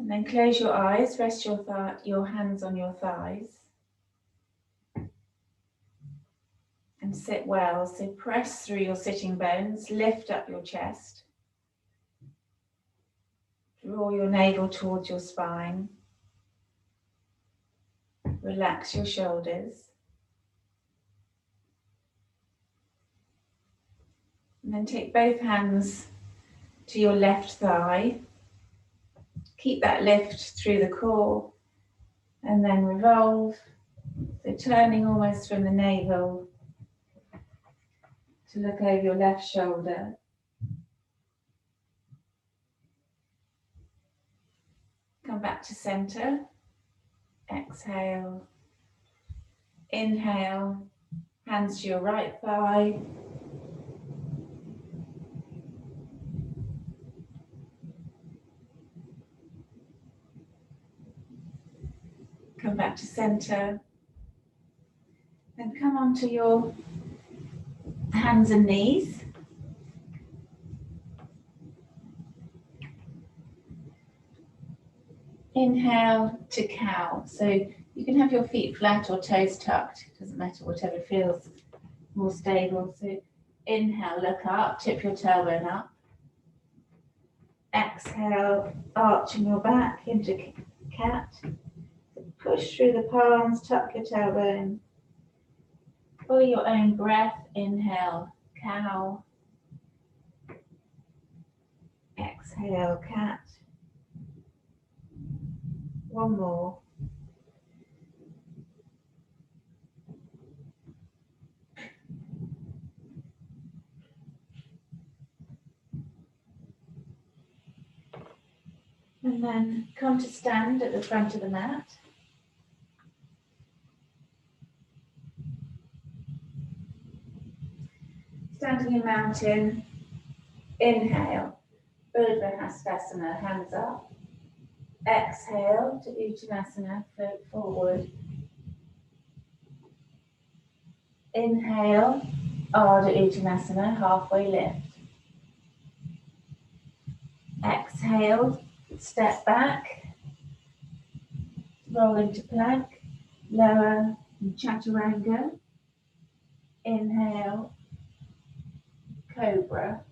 And then close your eyes, rest your hands on your thighs. And sit well, so press through your sitting bones, lift up your chest. Draw your navel towards your spine. Relax your shoulders. And then take both hands to your left thigh. Keep that lift through the core and then revolve. So turning almost from the navel to look over your left shoulder. Come back to center. Exhale. Inhale. Hands to your right thigh. Come back to center. Then come onto your hands and knees. Inhale to cow. So you can have your feet flat or toes tucked. It doesn't matter, whatever feels more stable. So inhale, look up, tip your tailbone up. Exhale, arching your back into cat. Push through the palms, tuck your tailbone. Follow your own breath. Inhale, cow. Exhale, cat. One more. And then come to stand at the front of the mat. Standing in mountain, inhale, Urdhva Hastasana, hands up. Exhale to Uttanasana, float forward. Inhale, Ardha Uttanasana, halfway lift. Exhale, step back, roll into plank, lower and Chaturanga. Inhale, Cobra.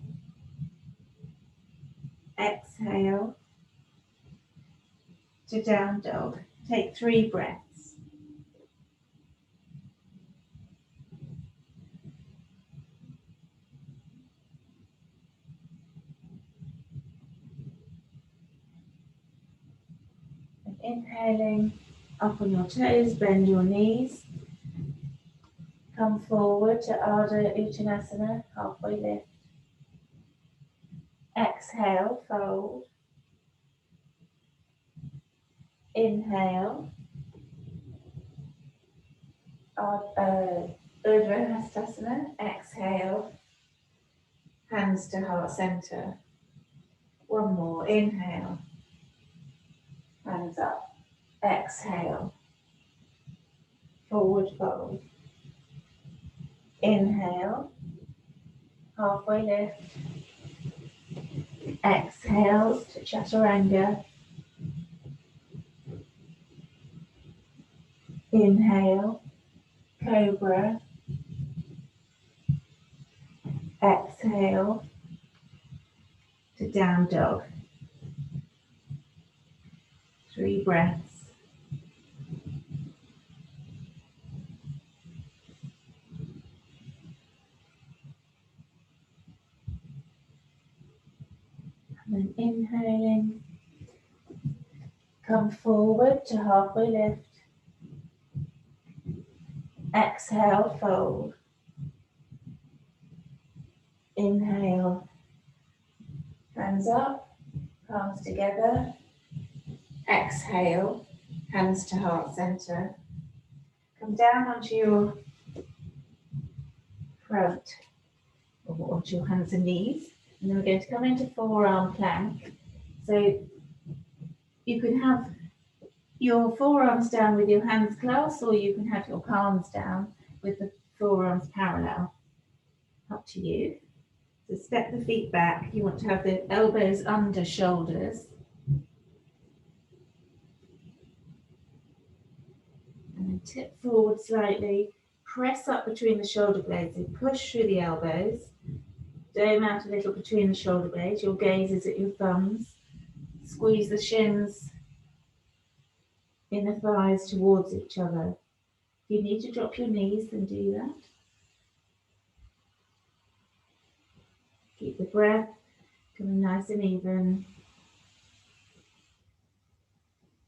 Exhale to down dog. Take 3 breaths. And inhaling, up on your toes, bend your knees. Come forward to Ardha Uttanasana, halfway lift. Exhale, fold. Inhale, Urdhva Hastasana. Exhale, hands to heart center. One more. Inhale, hands up. Exhale, forward fold. Inhale, halfway lift. Exhale to Chaturanga. Inhale, Cobra. Exhale to down dog. 3 breaths. And then inhaling, come forward to halfway lift. Exhale, fold. Inhale, hands up, palms together. Exhale, hands to heart center. Come down onto your front, or onto your hands and knees. And then we're going to come into forearm plank. So you can have your forearms down with your hands clasped, or you can have your palms down with the forearms parallel. Up to you. So step the feet back. You want to have the elbows under shoulders. tip forward slightly, press up between the shoulder blades, and push through the elbows, dome out a little between the shoulder blades, your gaze is at your thumbs, squeeze the shins, inner thighs towards each other. If you need to drop your knees, then do that. Keep the breath coming nice and even.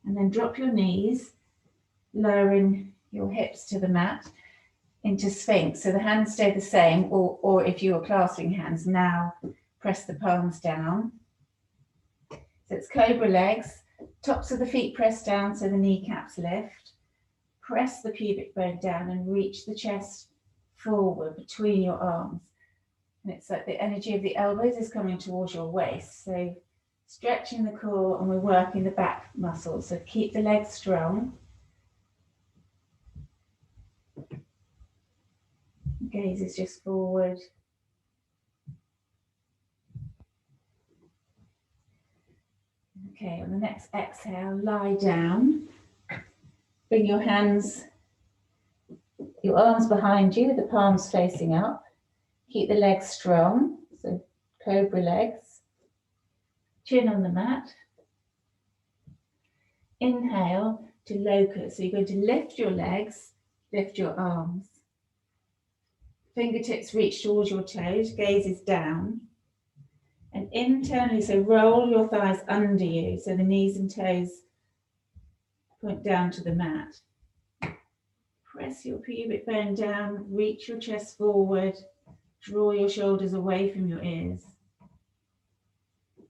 And then drop your knees, lowering your hips to the mat into Sphinx. So the hands stay the same, or if you are clasping hands, now press the palms down. So it's cobra legs, tops of the feet press down so the kneecaps lift. Press the pubic bone down and reach the chest forward between your arms. And it's like the energy of the elbows is coming towards your waist. So stretching the core, and we're working the back muscles. So keep the legs strong. Gaze is just forward. Okay, on the next exhale, lie down. Bring your hands, your arms behind you, the palms facing up. Keep the legs strong, so cobra legs. Chin on the mat. Inhale to locust. So you're going to lift your legs, lift your arms. Fingertips reach towards your toes, gaze is down. And internally, so roll your thighs under you, so the knees and toes point down to the mat. Press your pubic bone down, reach your chest forward, draw your shoulders away from your ears.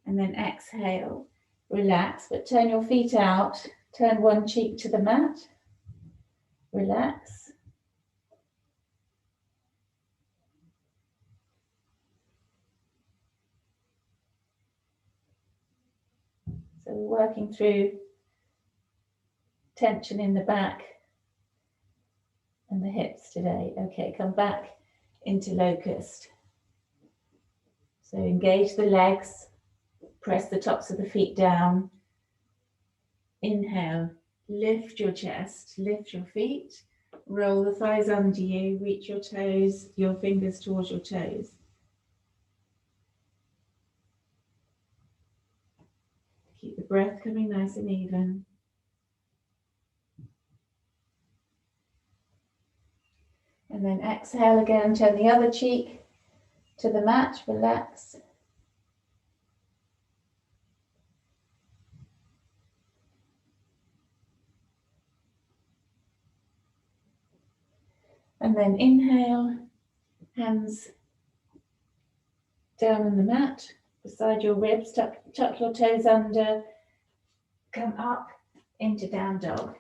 And then exhale, relax, but turn your feet out, turn one cheek to the mat, relax. So we're working through tension in the back and the hips today. Okay, come back into locust. So engage the legs, press the tops of the feet down. Inhale, lift your chest, lift your feet, roll the thighs under you, reach your toes, your fingers towards your toes. Keep the breath coming nice and even. And then exhale again, turn the other cheek to the mat, relax. And then inhale, hands down on the mat, beside your ribs, tuck your toes under, come up into down dog.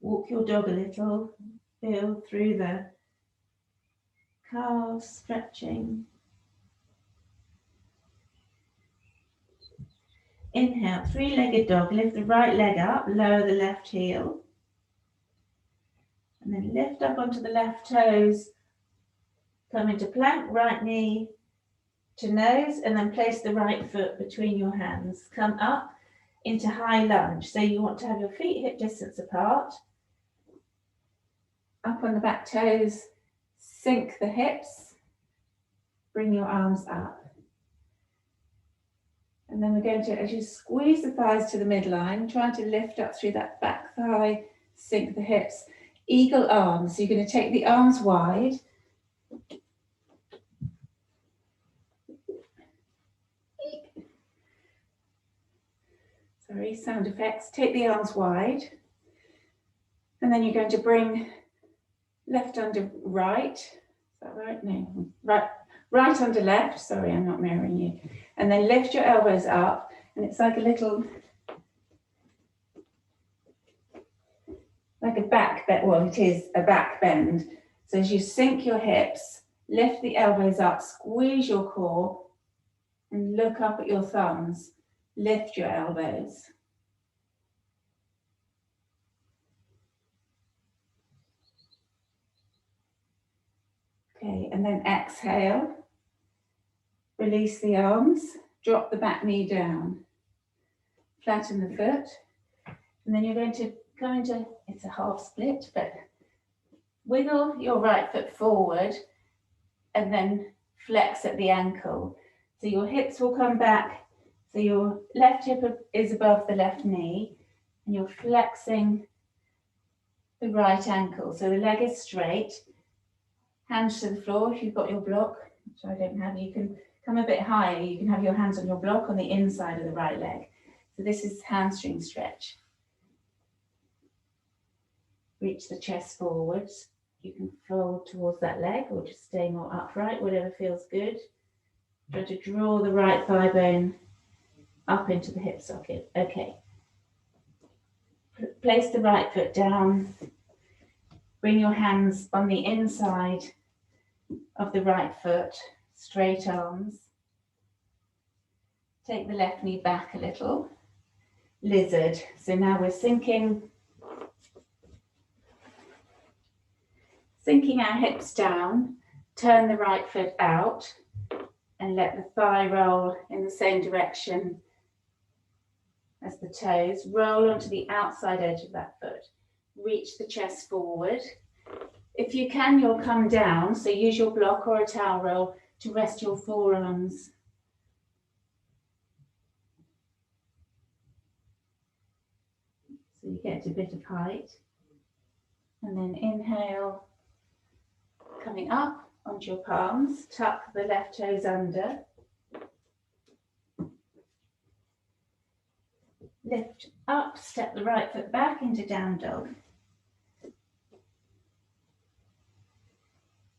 Walk your dog a little, feel through the calves, stretching. Inhale, three-legged dog, lift the right leg up, lower the left heel. And then lift up onto the left toes, come into plank, right knee to nose, and then place the right foot between your hands. Come up into high lunge. So you want to have your feet hip distance apart. Up on the back toes, sink the hips, bring your arms up. And then we're going to, as you squeeze the thighs to the midline, trying to lift up through that back thigh, sink the hips. Eagle arms, so you're going to take the arms wide. Sorry, sound effects. Take the arms wide. And then you're going to bring left under right. Is that right? No, right under left. Sorry, I'm not mirroring you. And then lift your elbows up. And it's like a little, like a back bend. Well, it is a back bend. So as you sink your hips, lift the elbows up, squeeze your core, and look up at your thumbs. Lift your elbows. Okay, and then exhale. Release the arms. drop the back knee down, flatten the foot, and then you're going to come into, it's a half split, but wiggle your right foot forward and then flex at the ankle. So your hips will come back, so your left hip is above the left knee, and you're flexing the right ankle. So the leg is straight, hands to the floor. If you've got your block, which I don't have, you can come a bit higher. You can have your hands on your block on the inside of the right leg. So this is hamstring stretch. Reach the chest forwards. You can fold towards that leg or just stay more upright, whatever feels good. Try to draw the right thigh bone up into the hip socket. Okay. Place the right foot down. Bring your hands on the inside of the right foot, straight arms. Take the left knee back a little. Lizard. So now we're sinking our hips down. Turn the right foot out and let the thigh roll in the same direction as the toes. Roll onto the outside edge of that foot. Reach the chest forward. If you can, you'll come down. So use your block or a towel roll to rest your forearms. So you get a bit of height. And then inhale, coming up onto your palms. Tuck the left toes under. Lift up, step the right foot back into down dog.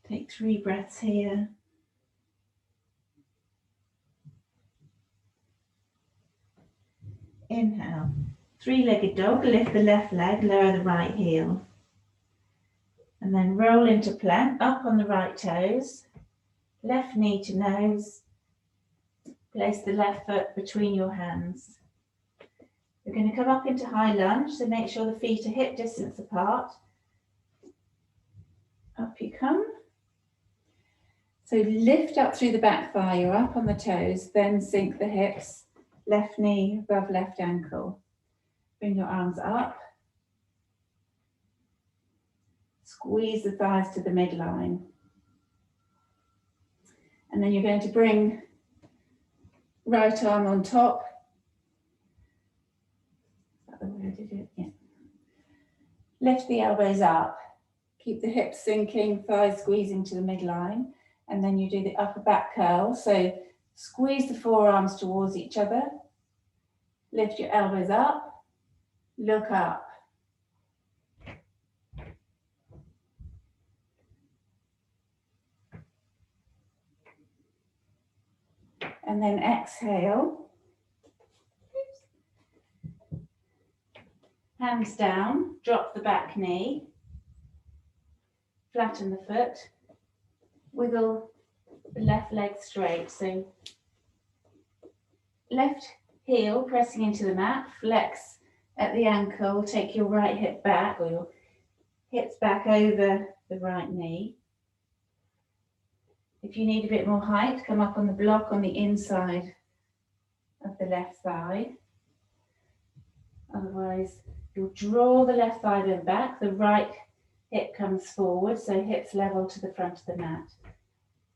Take 3 breaths here. Inhale, 3-legged dog, lift the left leg, lower the right heel. And then roll into plank, up on the right toes, left knee to nose. Place the left foot between your hands. We're going to come up into high lunge, so make sure the feet are hip distance apart. Up you come. So lift up through the back thigh, you're up on the toes, then sink the hips, left knee above left ankle. Bring your arms up. Squeeze the thighs to the midline. And then you're going to bring right arm on top. Is that the way I did it? Yeah. Lift the elbows up. Keep the hips sinking, thighs squeezing to the midline. And then you do the upper back curl. So squeeze the forearms towards each other. Lift your elbows up. Look up. And then exhale. Hands down, drop the back knee. Flatten the foot. Wiggle the left leg straight. So left heel pressing into the mat, flex at the ankle, take your right hip back or your hips back over the right knee. If you need a bit more height, come up on the block on the inside of the left thigh. Otherwise, you'll draw the left thigh bone back, the right hip comes forward, so hips level to the front of the mat.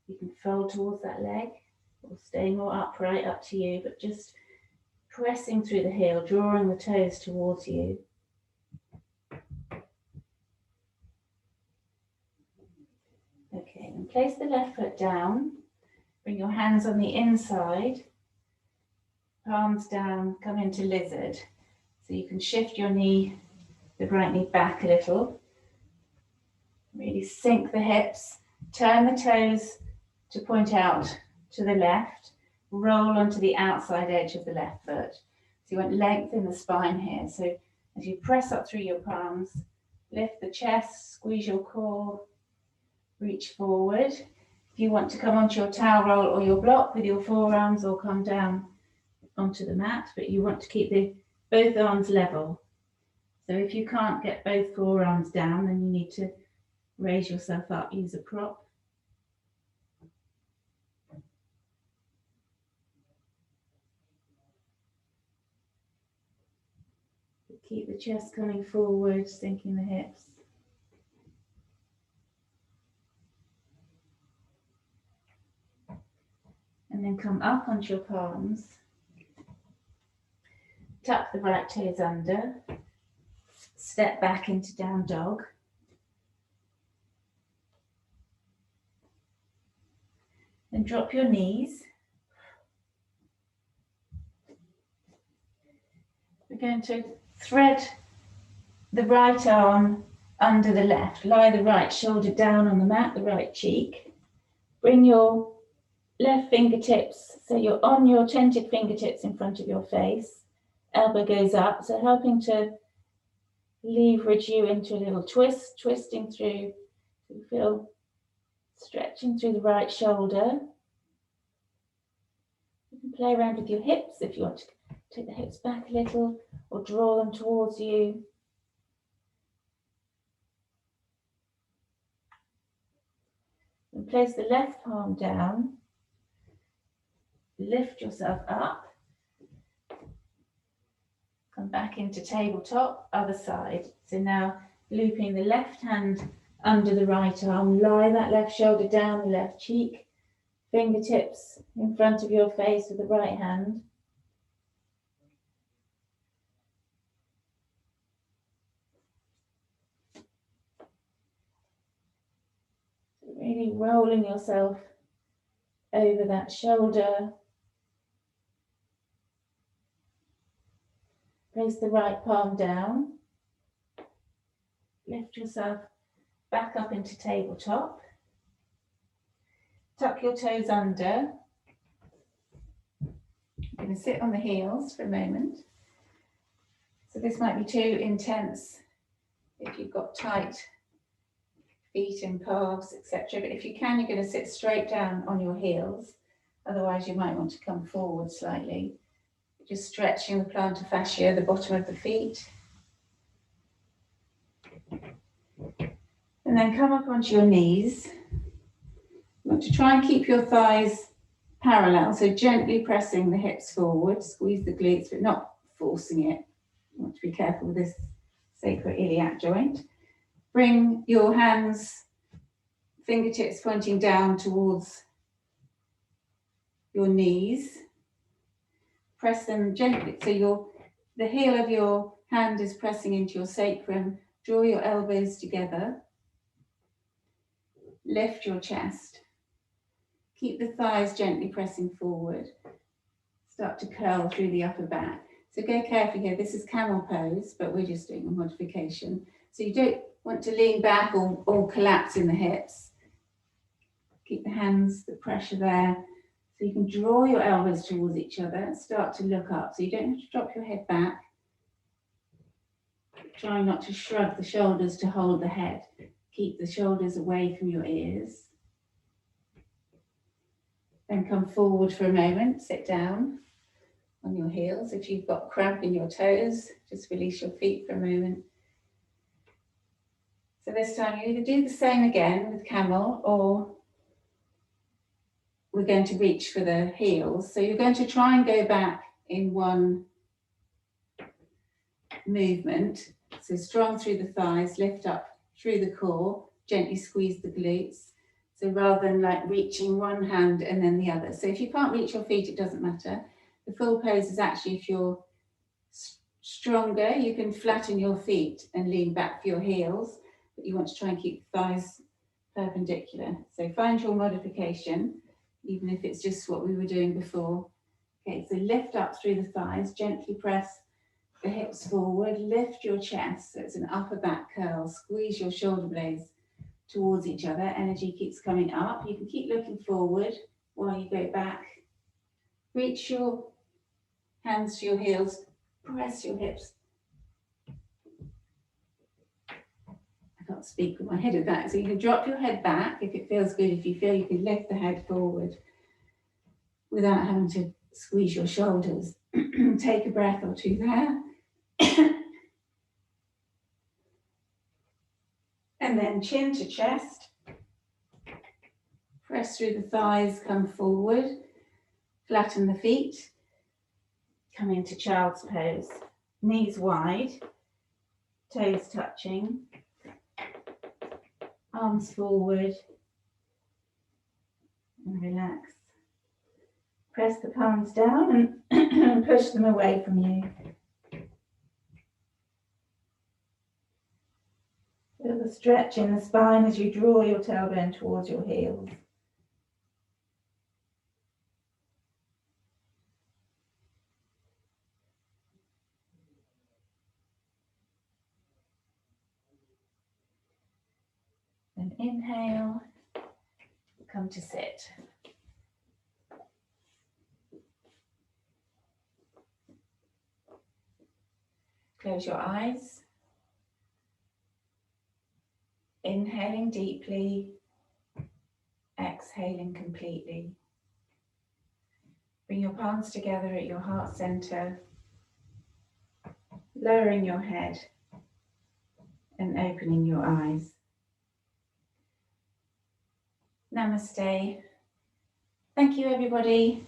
You can fold towards that leg or stay more upright, up to you, but just pressing through the heel, drawing the toes towards you. Okay, and place the left foot down. Bring your hands on the inside, palms down, come into lizard. So you can shift your knee, the right knee back a little. Really sink the hips, turn the toes to point out to the left, roll onto the outside edge of the left foot. So you want length in the spine here. So as you press up through your palms, lift the chest, squeeze your core, reach forward. If you want to come onto your towel roll or your block with your forearms or come down onto the mat, but you want to keep both arms level. So if you can't get both forearms down, then you need to raise yourself up, use a prop. Keep the chest coming forward, sinking the hips. And then come up onto your palms. Tuck the right toes under. Step back into down dog. Then drop your knees. We're going to thread the right arm under the left. Lie the right shoulder down on the mat, the right cheek. Bring your left fingertips, so you're on your tented fingertips in front of your face. Elbow goes up, so helping to leverage you into a little twist, twisting through. So you feel stretching through the right shoulder. You can play around with your hips if you want to take the hips back a little or draw them towards you. And place the left palm down. Lift yourself up. Come back into tabletop, other side. So now looping the left hand under the right arm, lie that left shoulder down the left cheek, fingertips in front of your face with the right hand. So really rolling yourself over that shoulder. Place the right palm down. Lift yourself back up into tabletop. Tuck your toes under. I'm going to sit on the heels for a moment. So this might be too intense if you've got tight feet and calves, etc. But if you can, you're going to sit straight down on your heels. Otherwise, you might want to come forward slightly. Just stretching the plantar fascia, the bottom of the feet. And then come up onto your knees. You want to try and keep your thighs parallel, so gently pressing the hips forward, squeeze the glutes, but not forcing it. You want to be careful with this sacroiliac joint. Bring your hands, fingertips pointing down towards your knees. Press them gently, so the heel of your hand is pressing into your sacrum. Draw your elbows together. Lift your chest. Keep the thighs gently pressing forward. Start to curl through the upper back. So go carefully here. This is camel pose, but we're just doing a modification. So you don't want to lean back or collapse in the hips. Keep the hands, the pressure there. So you can draw your elbows towards each other and start to look up. So you don't have to drop your head back. Try not to shrug the shoulders to hold the head. Keep the shoulders away from your ears. Then come forward for a moment. Sit down on your heels. If you've got cramp in your toes, just release your feet for a moment. So this time you either do the same again with camel, or we're going to reach for the heels. So you're going to try and go back in one movement. So strong through the thighs, lift up through the core, gently squeeze the glutes. So rather than like reaching one hand and then the other. So if you can't reach your feet, it doesn't matter. The full pose is actually, if you're stronger, you can flatten your feet and lean back for your heels, but you want to try and keep the thighs perpendicular. So find your modification, even if it's just what we were doing before. Okay, so lift up through the thighs, gently press the hips forward, lift your chest, so it's an upper back curl, squeeze your shoulder blades towards each other, energy keeps coming up. You can keep looking forward while you go back. Reach your hands to your heels, press your hips. I can't speak with my head at that, so you can drop your head back if it feels good, if you feel you can lift the head forward without having to squeeze your shoulders. Take a breath or two there. And then chin to chest. Press through the thighs, come forward. Flatten the feet. Come into child's pose. Knees wide. toes touching, arms forward, and relax. Press the palms down and push them away from you. Feel the stretch in the spine as you draw your tailbone towards your heels. Then inhale, come to sit. Close your eyes. Inhaling deeply, exhaling completely. Bring your palms together at your heart center, lowering your head and opening your eyes. Namaste. Thank you, everybody.